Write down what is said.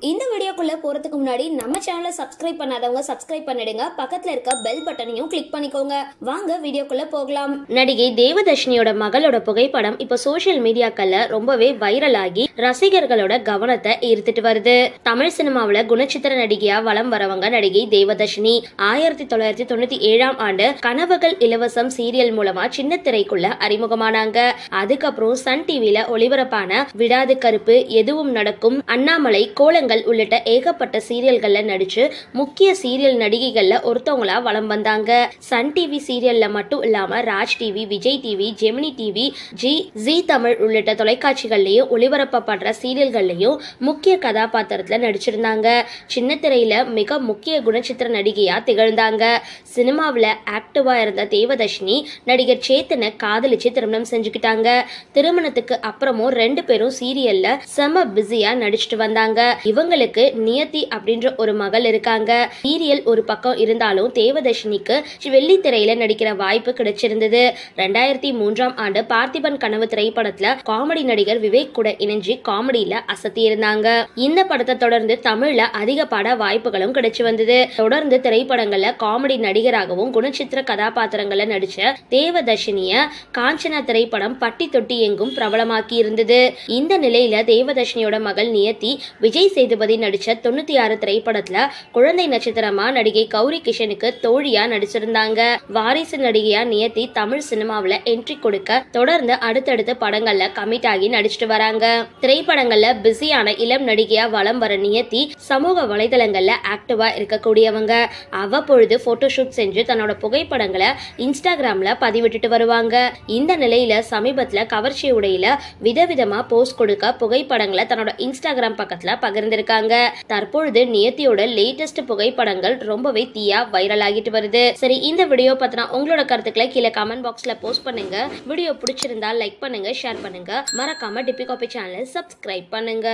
இந்த வீடியோக்குள்ள போறதுக்கு முன்னாடி நம்ம சேனலை சப்ஸ்கிரைப் பண்ணாதவங்க சப்ஸ்கிரைப் பண்ணிடுங்க, பக்கத்துல இருக்க பெல் பட்டனையும் கிளிக் பண்ணிக்கோங்க. வாங்க வீடியோக்குள்ள போகலாம். நடிகை தேவதர்ஷினியோட மகளோட புகைப்படம் இப்போ சோசியல் மீடியாக்கள்ல ரொம்பவே வைரல் ஆகி ரசிகர்களோட கவனத்தை ஈர்த்துட்டு வருது. தமிழ் சினிமாவில குணச்சித்திர நடிகையா வலம் வரவங்க நடிகை தேவதர்ஷினி 1997ஆம் ஆண்டு கனவுகள் இலவசம் சீரியல் மூலமா சின்ன திரைக்குள்ள அறிமுகமானாங்க. அதுக்கப்புறம் சன் டிவில ஒளிபரப்பான விடாது கருப்பு, எதுவும் நடக்கும், அண்ணாமலை, கோலங்கள் உள்ளிட்ட ஏகப்பட்ட சீரியல்கள்ல நடிச்சு முக்கிய சீரியல் நடிகைகள்ல ஒருத்தவங்களா வலம் வந்தாங்க. சன் டிவி சீரியல்ல மட்டும் இல்லாம Raj TV, Vijay TV, Gemini TV, G Tamil உள்ளிட்ட தொலைக்காட்சிகள்லயும் ஒளிபரப்பப்படுற சீரியல்கள்லயும் முக்கிய கதாபாத்திரத்துல நடிச்சிருந்தாங்க. சின்ன திரையில மிக முக்கிய குணச்சித்திர நடிகையா திகழ்ந்தாங்க. சினிமாவில ஆக்டிவா இருந்த தேவதர்ஷினி நடிகர் சேத்தனை காதலிச்சு திருமணம் செஞ்சுக்கிட்டாங்க. திருமணத்துக்கு அப்புறமும் 2 பேரும் சீரியல்ல செம பிஸியா நடிச்சிட்டு வந்தாங்க. இவங்களுக்கு நியதி அப்படின்ற ஒரு மகள் இருக்காங்க. சீரியல் ஒரு பக்கம் இருந்தாலும் தேவதர்ஷினிக்கு வெள்ளித்திரையில நடிக்கிற வாய்ப்பு கிடைச்சிருந்தது. 2003ஆம் ஆண்டு பார்த்திபன் கனவு திரைப்படத்துல காமெடி நடிகர் விவேக் கூட இணைஞ்சு காமெடியில அசத்தி இருந்தாங்க. இந்த படத்தை தொடர்ந்து தமிழ்ல அதிக பட வாய்ப்புகளும் கிடைச்சு வந்தது. தொடர்ந்து திரைப்படங்கள்ல காமெடி நடிகராகவும் குணச்சித்திர கதாபாத்திரங்கள்ல நடிச்ச தேவதர்ஷினிய காஞ்சனா திரைப்படம் பட்டி தொட்டி எங்கும் பிரபலமாக்கி இருந்தது. இந்த நிலையில தேவதர்ஷினியோட மகள் நியதி விஜய் சேதுபதி நடிச்ச 96 திரைப்படத்துல குழந்தை நட்சத்திரமா நடிகை கௌரி கிஷனுக்கு தோழியா நடிச்சிருந்தாங்க. வாரிசு நடிகையா நியதி தமிழ் சினிமாவில என்ட்ரி கொடுக்க தொடர்ந்து அடுத்தடுத்த படங்கள்ல கமிட் ஆகி நடிச்சிட்டு வராங்க. திரைப்படங்கள்ல பிஸியான இளம் நடிகையா வலம் வர நியதி சமூக வலைதளங்கள்ல ஆக்டிவா இருக்கக்கூடியவங்க. அவ்வப்பொழுது போட்டோஷூட் செஞ்சு தன்னோட புகைப்படங்களை இன்ஸ்டாகிராம்ல பதிவிட்டுட்டு வருவாங்க. இந்த நிலையில சமீபத்துல கவர்ச்சி உடையில விதவிதமா போஸ்ட் கொடுக்க புகைப்படங்களை தன்னோட இன்ஸ்டாகிராம் பக்கத்துல பகிர்ந்திருக்காங்க. தற்பொழுது நியதியோட லேட்டஸ்ட் புகைப்படங்கள் ரொம்பவே தீயா வைரல் ஆகிட்டு வருது. சரி, இந்த வீடியோ பத்தின உங்களோட கருத்துக்களை கீழே கமெண்ட் பாக்ஸ்ல போஸ்ட் பண்ணுங்க. வீடியோ பிடிச்சிருந்தா லைக் பண்ணுங்க, ஷேர் பண்ணுங்க. மறக்காம டிபி காபி சேனலை சப்ஸ்கிரைப் பண்ணுங்க.